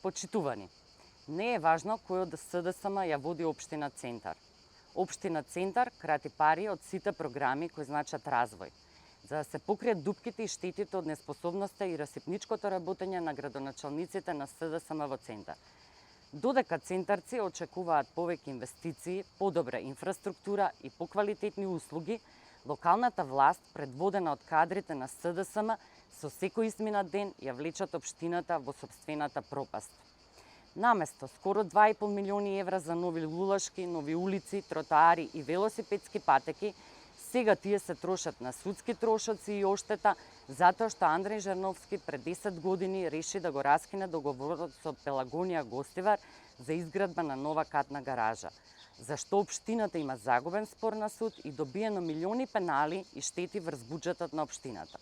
Почитувани, не е важно кој од СДСМ ја води Општина Центар. Општина Центар крати пари од сите програми кои значат развој, за да се покријат дупките и штетите од неспособноста и расипничкото работење на градоначалниците на СДСМ во Центар. Додека центарци очекуваат повеќе инвестиции, подобра инфраструктура и поквалитетни услуги, локалната власт, предводена од кадрите на СДСМ, со секој изминат ден ја влечат општината во сопствената пропаст. Наместо скоро 2,5 милиони евра за нови лулашки, нови улици, тротоари и велосипедски патеки, сега тие се трошат на судски трошоци и оштета, затоа што Андреј Жерновски пред 10 години реши да го раскине договорот со Пелагонија Гостивар за изградба на нова катна гаража, зашто општината има загубен спор на суд и добиено милиони пенали и штети врз буџетот на општината.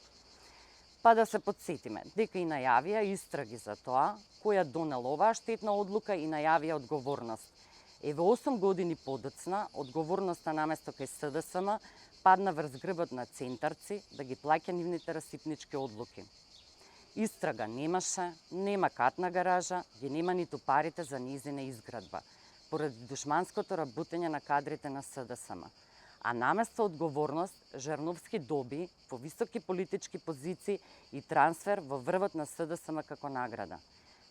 Па да се подсетиме дека и најавија истраги за тоа која донел оваа штетна одлука и најавија одговорност. Еве 8 години подоцна, одговорноста наместо кај СДСМ падна врз грбот на центарци да ги плаќа нивните расипнички одлуки. Истрага немаше, нема катна гаража, ги нема ниту парите за нејзина изградба, поради душманското работење на кадрите на СДСМ. А наместо одговорност, Жерновски доби по високи политички позиции и трансфер во врвот на СДСМ како награда.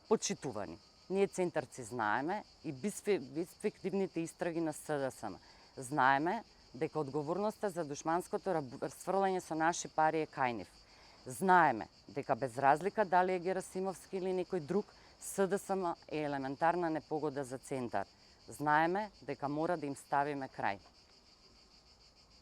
Почитувани, ние центарци знаеме и безфиктивните истраги на СДСМ. Знаеме дека одговорноста за душманското сврлање со наши пари е кај нив. Знаеме дека без разлика дали е Герасимовски или некој друг, СДСМ е елементарна непогода за Центар. Знаеме дека мора да им ставиме крај.